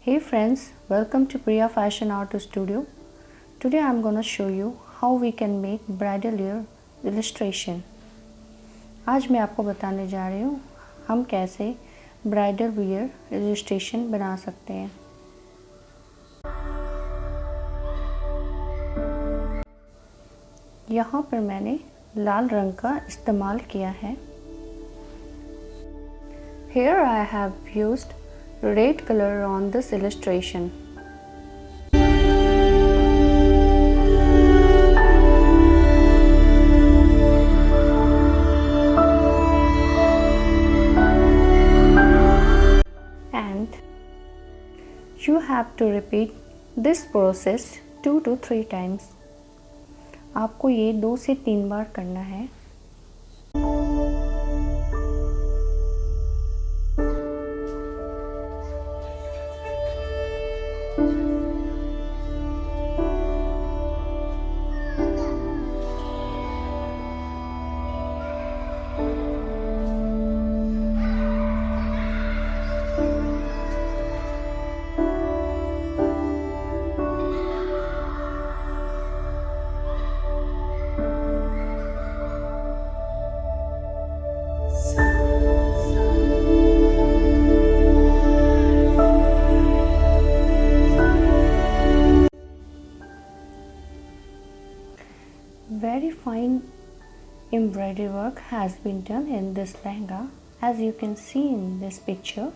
Hey friends, welcome to Priyafashionartstudio. Today I'm gonna show you how we can make bridal wear illustration. आज मैं आपको बताने जा रही हूँ हम कैसे ब्राइडल वियर illustration बना सकते हैं। यहाँ पर मैंने लाल रंग का इस्तेमाल किया है। Here I have used red color on this illustration. And you have to repeat this process 2 to 3 times. आपको ये 2 से 3 बार करना है। Very fine embroidery work has been done in this lehenga, as you can see in this picture.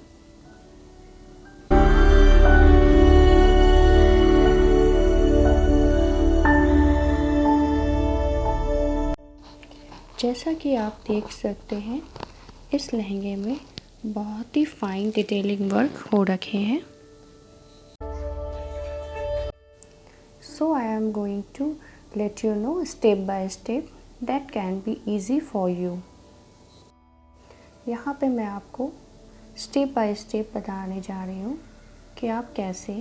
जैसा कि आप देख सकते हैं इस लहंगे में बहुत ही फाइन डिटेलिंग वर्क हो रखे हैं। So I am going to let you know step by step that can be easy for you. यहाँ पे मैं आपको स्टेप बाय स्टेप बताने जा रही हूँ कि आप कैसे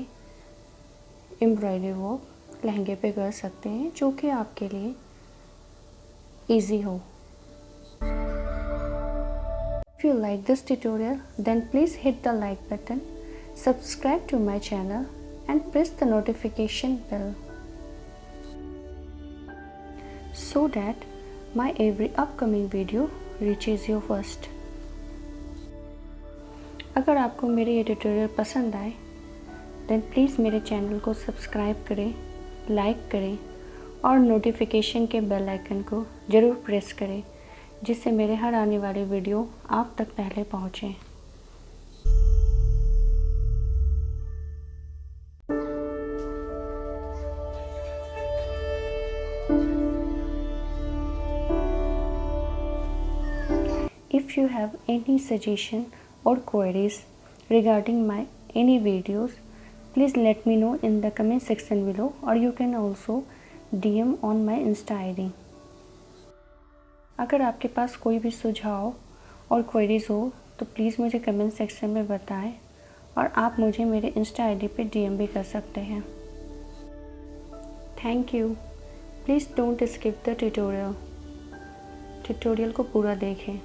एम्ब्रॉयडरी वर्क लहंगे पे कर सकते हैं जो कि आपके लिए easy हो। If you like this tutorial, then please hit the like button, subscribe to my channel and press the notification bell so that my every upcoming video reaches you first. अगर आपको मेरे ये ट्यूटोरियल पसंद आए then please मेरे channel को subscribe करें, like करें और नोटिफिकेशन के बेल आइकन को ज़रूर प्रेस करें जिससे मेरे हर आने वाली वीडियो आप तक पहले पहुँचें। If you have any suggestion or queries regarding my any videos, please let me know in the comment section below, or you can also DM on my Insta ID. अगर आपके पास कोई भी सुझाव और क्वेरीज हो तो प्लीज़ मुझे comment section में बताएं और आप मुझे मेरे इंस्टा आईडी पे DM भी कर सकते हैं। Thank you. Please don't skip the tutorial को पूरा देखें।